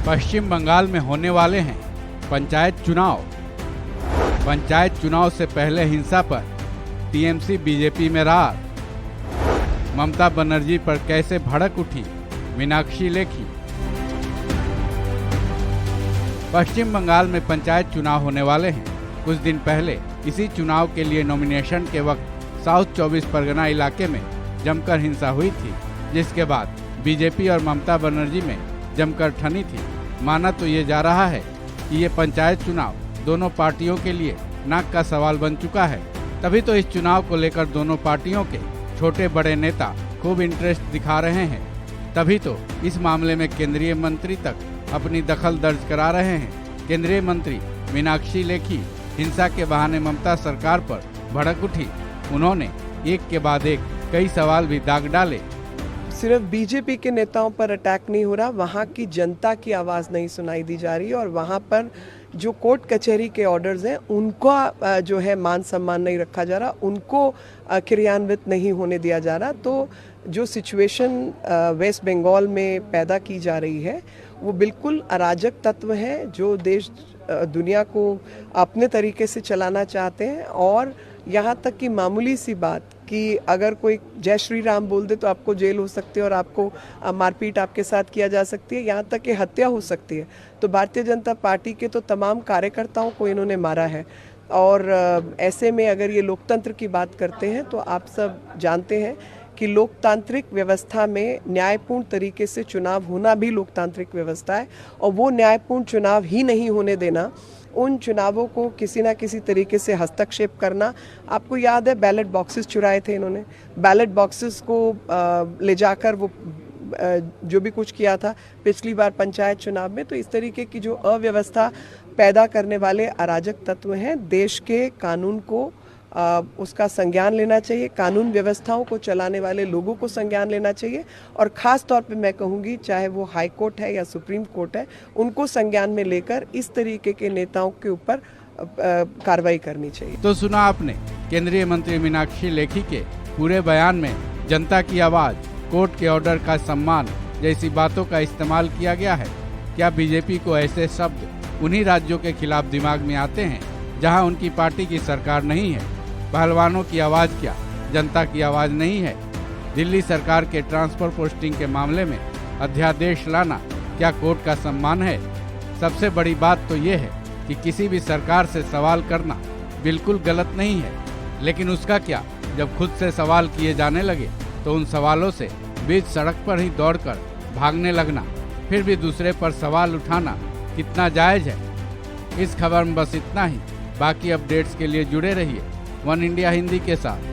पश्चिम बंगाल में होने वाले हैं पंचायत चुनाव। पंचायत चुनाव से पहले हिंसा पर टीएमसी बीजेपी में रार। ममता बनर्जी पर कैसे भड़क उठी मीनाक्षी लेखी। पश्चिम बंगाल में पंचायत चुनाव होने वाले हैं। कुछ दिन पहले इसी चुनाव के लिए नॉमिनेशन के वक्त साउथ 24 परगना इलाके में जमकर हिंसा हुई थी, जिसके बाद बीजेपी और ममता बनर्जी में जमकर ठनी थी। माना तो ये जा रहा है कि ये पंचायत चुनाव दोनों पार्टियों के लिए नाक का सवाल बन चुका है। तभी तो इस चुनाव को लेकर दोनों पार्टियों के छोटे बड़े नेता खूब इंटरेस्ट दिखा रहे हैं। तभी तो इस मामले में केंद्रीय मंत्री तक अपनी दखल दर्ज करा रहे हैं। केंद्रीय मंत्री मीनाक्षी लेखी हिंसा के बहाने ममता सरकार पर भड़क उठी। उन्होंने एक के बाद एक कई सवाल भी दाग डाले। सिर्फ बीजेपी के नेताओं पर अटैक नहीं हो रहा, वहाँ की जनता की आवाज़ नहीं सुनाई दी जा रही और वहाँ पर जो कोर्ट कचहरी के ऑर्डर्स हैं उनका जो है मान सम्मान नहीं रखा जा रहा, उनको क्रियान्वित नहीं होने दिया जा रहा। तो जो सिचुएशन वेस्ट बंगाल में पैदा की जा रही है वो बिल्कुल अराजक तत्व है जो देश दुनिया को अपने तरीके से चलाना चाहते हैं। और यहाँ तक कि मामूली सी बात कि अगर कोई जय श्री राम बोल दे तो आपको जेल हो सकती है और आपको मारपीट आपके साथ किया जा सकती है, यहाँ तक कि हत्या हो सकती है। तो भारतीय जनता पार्टी के तो तमाम कार्यकर्ताओं को इन्होंने मारा है। और ऐसे में अगर ये लोकतंत्र की बात करते हैं तो आप सब जानते हैं कि लोकतांत्रिक व्यवस्था में न्यायपूर्ण तरीके से चुनाव होना भी लोकतांत्रिक व्यवस्था है। और वो न्यायपूर्ण चुनाव ही नहीं होने देना, उन चुनावों को किसी ना किसी तरीके से हस्तक्षेप करना। आपको याद है बैलेट बॉक्सेस चुराए थे इन्होंने, बैलेट बॉक्सेस को ले जाकर वो जो भी कुछ किया था पिछली बार पंचायत चुनाव में। तो इस तरीके की जो अव्यवस्था पैदा करने वाले अराजक तत्व हैं, देश के कानून को उसका संज्ञान लेना चाहिए, कानून व्यवस्थाओं को चलाने वाले लोगों को संज्ञान लेना चाहिए। और ख़ास तौर पे मैं कहूँगी चाहे वो हाई कोर्ट है या सुप्रीम कोर्ट है, उनको संज्ञान में लेकर इस तरीके के नेताओं के ऊपर कार्रवाई करनी चाहिए। तो सुना आपने केंद्रीय मंत्री मीनाक्षी लेखी के पूरे बयान में जनता की आवाज़, कोर्ट के ऑर्डर का सम्मान जैसी बातों का इस्तेमाल किया गया है। क्या बीजेपी को ऐसे शब्द उन्हीं राज्यों के खिलाफ दिमाग में आते हैं जहां उनकी पार्टी की सरकार नहीं है? पहलवानों की आवाज़ क्या जनता की आवाज़ नहीं है? दिल्ली सरकार के ट्रांसफर पोस्टिंग के मामले में अध्यादेश लाना क्या कोर्ट का सम्मान है? सबसे बड़ी बात तो ये है कि किसी भी सरकार से सवाल करना बिल्कुल गलत नहीं है, लेकिन उसका क्या जब खुद से सवाल किए जाने लगे तो उन सवालों से बीच सड़क पर ही दौड़कर भागने लगना, फिर भी दूसरे पर सवाल उठाना कितना जायज़ है? इस खबर में बस इतना ही। बाकी अपडेट्स के लिए जुड़े रहिए वन इंडिया हिंदी के साथ।